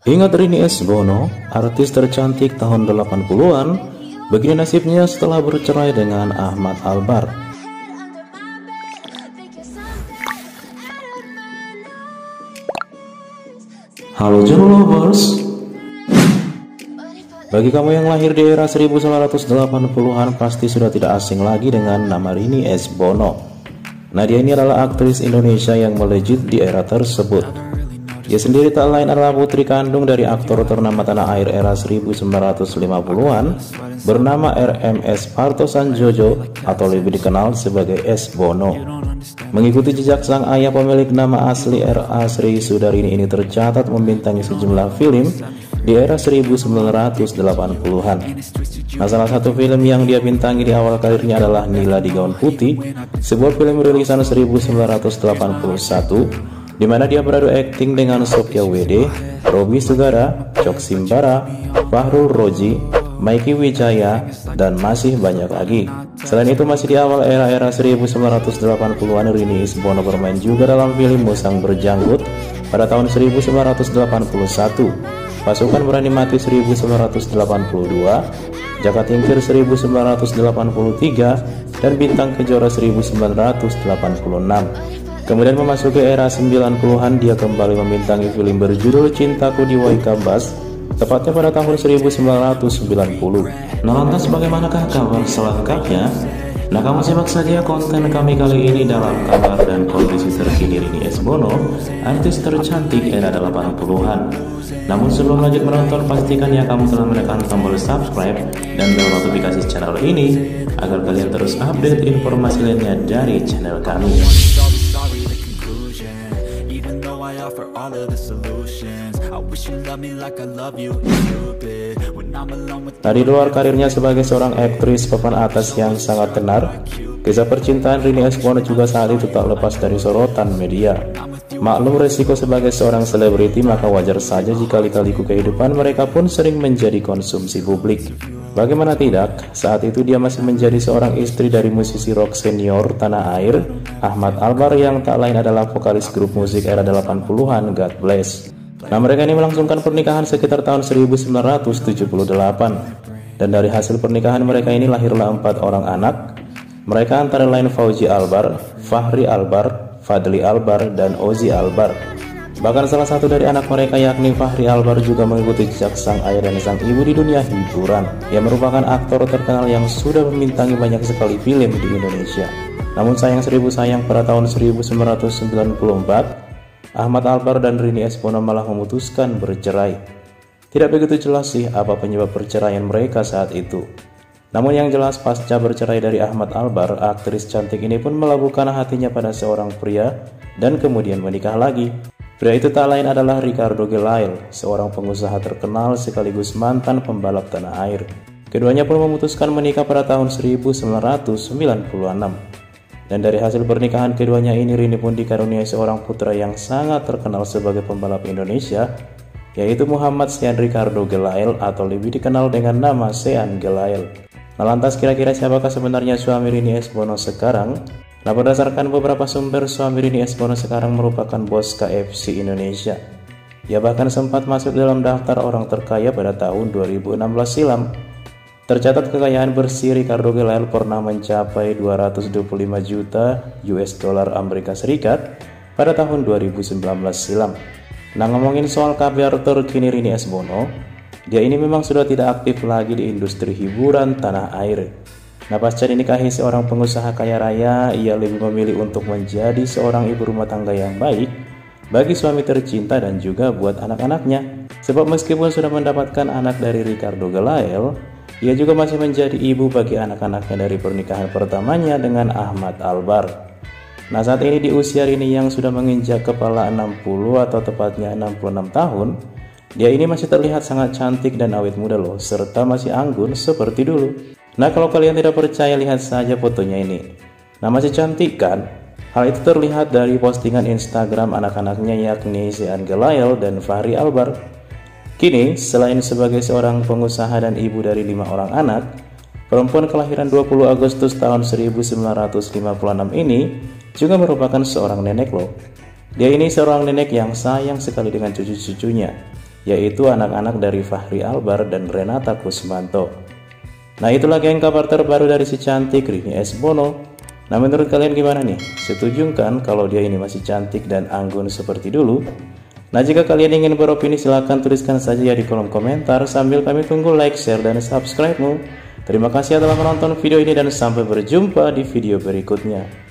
Ingat Rini S. Bono, artis tercantik tahun 80-an, begini nasibnya setelah bercerai dengan Ahmad Albar. Halo Jero Lovers. Bagi kamu yang lahir di era 1980-an pasti sudah tidak asing lagi dengan nama Rini S. Bono. Nah, dia ini adalah aktris Indonesia yang melejit di era tersebut. Dia sendiri tak lain adalah putri kandung dari aktor ternama tanah air era 1950-an bernama RMS Parto Sanjojo atau lebih dikenal sebagai S. Bono. Mengikuti jejak sang ayah, pemilik nama asli R.A. Sri Sudarini ini tercatat membintangi sejumlah film di era 1980-an. Nah, salah satu film yang dia bintangi di awal karirnya adalah Nila di Gaun Putih, sebuah film rilisan 1981 di mana dia beradu akting dengan Sofia Wede, Robi Sugara, Cok Simbara, Fahrul Roji, Maiki Wijaya, dan masih banyak lagi. Selain itu, masih di awal era 1980-an, Rini S. Bono bermain juga dalam film Musang Berjanggut pada tahun 1981, Pasukan Berani Mati 1982, Jaka Tingkir 1983, dan Bintang Kejora 1986. Kemudian memasuki era 90-an, dia kembali membintangi film berjudul Cintaku di Waikambas, tepatnya pada tahun 1990. Nah, lantas bagaimanakah kabar selengkapnya? Nah, kamu simak saja konten kami kali ini dalam kabar dan kondisi terkini Rini S. Bono, artis tercantik era 80-an. Namun sebelum lanjut menonton, pastikan ya kamu telah menekan tombol subscribe dan bel notifikasi channel ini agar kalian terus update informasi lainnya dari channel kami. Nah, di luar karirnya sebagai seorang aktris papan atas yang sangat tenar, kisah percintaan Rini S. Bono juga saat itu tak lepas dari sorotan media. Maklum resiko sebagai seorang selebriti, maka wajar saja jika lika-liku kehidupan mereka pun sering menjadi konsumsi publik. Bagaimana tidak, saat itu dia masih menjadi seorang istri dari musisi rock senior tanah air, Ahmad Albar, yang tak lain adalah vokalis grup musik era 80-an God Bless. Nah, mereka ini melangsungkan pernikahan sekitar tahun 1978. Dan dari hasil pernikahan mereka ini lahirlah 4 orang anak. Mereka antara lain Fauzi Albar, Fahri Albar, Fadli Albar, dan Ozi Albar. Bahkan salah satu dari anak mereka yakni Fahri Albar juga mengikuti jejak sang ayah dan sang ibu di dunia hiburan. Ia merupakan aktor terkenal yang sudah membintangi banyak sekali film di Indonesia. Namun sayang seribu sayang, pada tahun 1994 Ahmad Albar dan Rini S. Bono malah memutuskan bercerai. Tidak begitu jelas sih apa penyebab perceraian mereka saat itu. Namun yang jelas, pasca bercerai dari Ahmad Albar, aktris cantik ini pun melabuhkan hatinya pada seorang pria dan kemudian menikah lagi. Pria itu tak lain adalah Ricardo Gelael, seorang pengusaha terkenal sekaligus mantan pembalap tanah air. Keduanya pun memutuskan menikah pada tahun 1996. Dan dari hasil pernikahan keduanya ini, Rini pun dikaruniai seorang putra yang sangat terkenal sebagai pembalap Indonesia, yaitu Muhammad Sean Ricardo Gelael atau lebih dikenal dengan nama Sean Gelael. Nah, lantas kira-kira siapakah sebenarnya suami Rini S. Bono sekarang? Nah, berdasarkan beberapa sumber, suami Rini S. Bono sekarang merupakan bos KFC Indonesia. Ia bahkan sempat masuk dalam daftar orang terkaya pada tahun 2016 silam. Tercatat kekayaan bersih Ricardo Gelael pernah mencapai 225 juta US dollar Amerika Serikat pada tahun 2019 silam. Nah, ngomongin soal kabar terkini Rini S. Bono, dia ini memang sudah tidak aktif lagi di industri hiburan tanah air. Nah, pasca dinikahi seorang pengusaha kaya raya, ia lebih memilih untuk menjadi seorang ibu rumah tangga yang baik bagi suami tercinta dan juga buat anak-anaknya. Sebab meskipun sudah mendapatkan anak dari Ricardo Gelael, ia juga masih menjadi ibu bagi anak-anaknya dari pernikahan pertamanya dengan Ahmad Albar. Nah, saat ini di usia Rini yang sudah menginjak kepala 60 atau tepatnya 66 tahun, dia ini masih terlihat sangat cantik dan awet muda loh, serta masih anggun seperti dulu. Nah, kalau kalian tidak percaya, lihat saja fotonya ini. Nah, masih cantik kan? Hal itu terlihat dari postingan Instagram anak-anaknya yakni Sean Gelael dan Fahri Albar. Kini, selain sebagai seorang pengusaha dan ibu dari 5 orang anak, perempuan kelahiran 20 Agustus tahun 1956 ini juga merupakan seorang nenek loh. Dia ini seorang nenek yang sayang sekali dengan cucu-cucunya. yaitu anak-anak dari Fachri Albar dan Renata Kusmanto. Nah, itulah geng kabar terbaru dari si cantik Rini S. Bono. Nah, menurut kalian gimana nih? Setuju kan kalau dia ini masih cantik dan anggun seperti dulu? Nah, jika kalian ingin beropini silahkan tuliskan saja ya di kolom komentar sambil kami tunggu like, share, dan subscribe-mu. Terima kasih telah menonton video ini dan sampai berjumpa di video berikutnya.